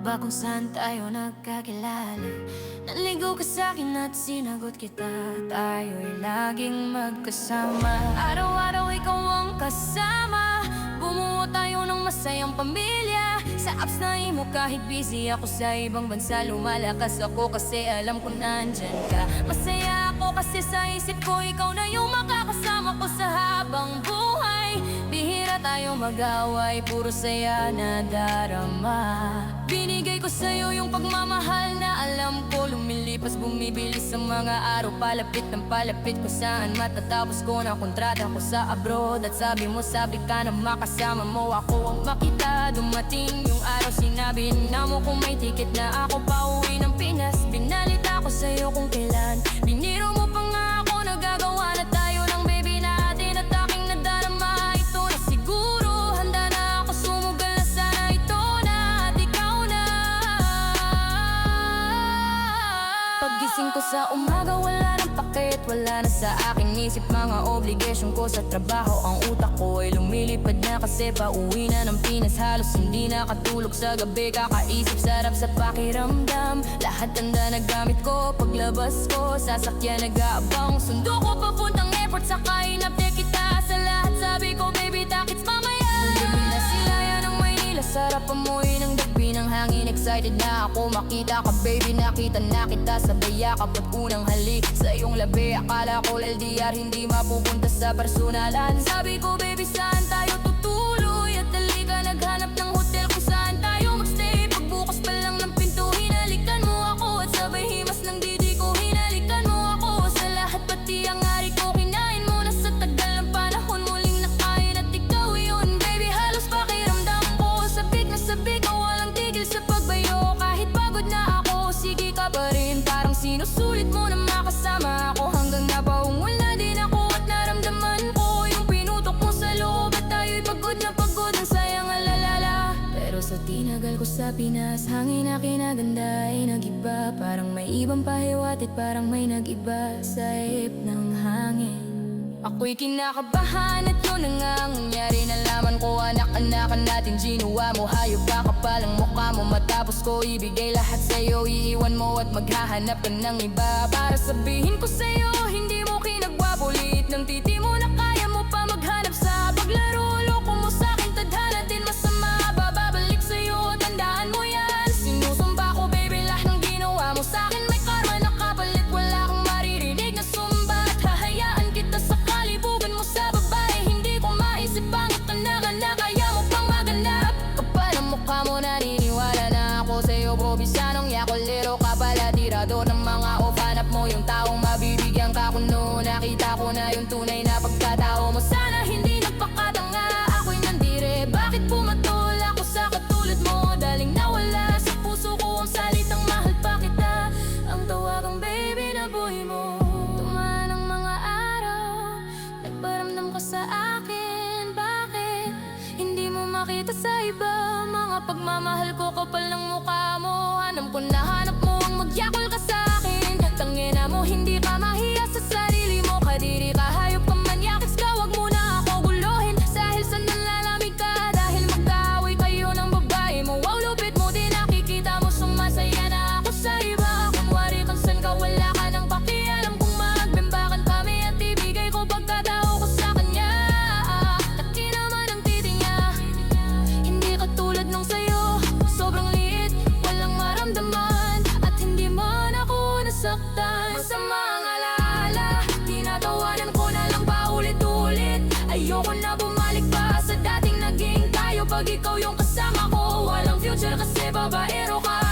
ba kung saan tayo nagkakilala? Naligaw ka sa'kin at sinagot kita. Tayo'y laging magkasama. Araw-araw ikaw ang kasama. Bumuo tayo ng masayang pamilya. Sa apps na imo kahit busy ako sa ibang bansa. Lumalakas ako kasi alam ko nandyan ka. Masaya ako kasi sa isip ko ikaw na yung makakasama ko sa habang buhay. Bihira tayo mag-away, puro saya na darama. Binigay ko sa'yo yung pagmamahal na alam ko lumilipas, bumibilis ang mga araw. Palapit ng palapit ko saan matatapos ko na kontrata ko sa abroad. At sabi mo sabi ka na makasama mo ako ang makita. Dumating yung araw sinabi na mo kung may ticket na ako pauwi ng Pinas. Binalita ko sa'yo kung kailan. Biniro mo pa nga ako nagagawa na tayo ng baby natin. At aking nadarama ito na siguro. Handa na ako sumugal na sana ito na at ikaw na. Paggising ko sa umaga wala nang pakit, wala na sa aking isip mga obligation ko sa trabaho. Ang utak ko ay lumilipad na kasi pauwi na ng Pinas. Halos hindi nakatulog sa gabi, kakaisip sarap sa pakiramdam. Lahat handa na gamit ko, paglabas ko sasakyan nag-aabang. Sundo ko papuntang airport, saka in-update kita sa lahat. Sabi ko baby takits mamaya. Gabi na silaya ng Maynila, sarap amoy ng dagpi ng hangin. Excited na ako makita ka baby, nakita na kita sabay yakap at unang halik sa iyong labi. Akala ko LDR hindi mapupunta sa personalan. Sabi ko baby saan tayo tutuloy? At halika naghanap ng hotel kung saan tayo magstay. Pagbukas pa lang ng pinto hinalikan mo ako. At sabay himas ng didi ko hinalikan mo ako. Sa lahat pati ang hari ko kinain mo na sa tagal ng panahon muling nakain. At ikaw yun baby halos pakiramdam ko. Sabik na sabik ko walang tigil sa pagbayo. Kahit pagod na ako sige ka pa rin. Parang sinusulit mo na makasama ako. Hanggang napaungol na din ako at naramdaman ko yung pinutok mo sa loob. At tayo'y pagod na pagod, ang sayang alalala. Pero sa tinagal ko sa Pinas, hangin na kinaganda ay nag-iba. Parang may ibang pahiwatit, parang may nag-iba sa ihip ng hangin. Ako'y kinakabahan at yun na nga ang nangyari. Nalaman ko anak-anakan natin ginawa mo. Hayop ka kapalang mukha mo. Matapos ko ibigay lahat sa'yo, iiwan mo at maghahanap ka ng iba. Para sabihin ko sa'yo hindi mo kinagwabulit ng titi mo na kaya mo pa maghanap sa paglaro. Loko mo sa'kin, tadhana din masama. Bababalik sa'yo, tandaan mo yan. Sinusumba ko baby lahat ng ginawa mo sa'kin. May karma na kapalit, wala kang maririnig na sumba. At hahayaan kita sa kalibugan mo sa babae. Hindi ko maisip pangit na kaya mo pang maganap. Kapal ang mukha mo, naniniwala na ako sa'yo. Probisyanong yakulero ka pala, tirado ng mga off. Hanap mo yung taong mabibigyan ka ko noon. Nakita ko na yung tunay na pagkatao mo. Sana hindi nagpakatanga, ako'y nandire. Bakit pumatol ako sa katulad mo? Daling nawala sa puso ko ang salitang mahal pa kita. Ang tawagang baby na buhay mo. Tumaan ang mga araw, nagparamdam ka sa akin. Bakit hindi mo makita sa iba? Mga pagmamahal ko kapal ng mukha mo. Hanap ko na hanap mo ang magyakol ka sa akin. Tangina mo hindi ka mahiya sa sarili mo. Kadiri ka hayop ka man, yakits ka wag mo na ako guluhin. Dahil sa nalalamig ka, dahil mag-aaway kayo ng babae mo. Wow lupit mo din nakikita mo, sumasaya na ako sa iba. Kunwari kung saan ka wala ka nang pakialam. Kung magbimbakan kami at ibigay ko pagkatao ko sa kanya. Taki naman ang titi niya, hindi katulad nung sa'yo. Sobrang liit, walang maramdaman. At hindi man ako nasaktan. Masama ang alaala, tinatawanan ko na lang paulit-ulit. Ayoko na bumalik pa sa dating naging tayo. Pag ikaw yung kasama ko, walang future kasi babaero ka.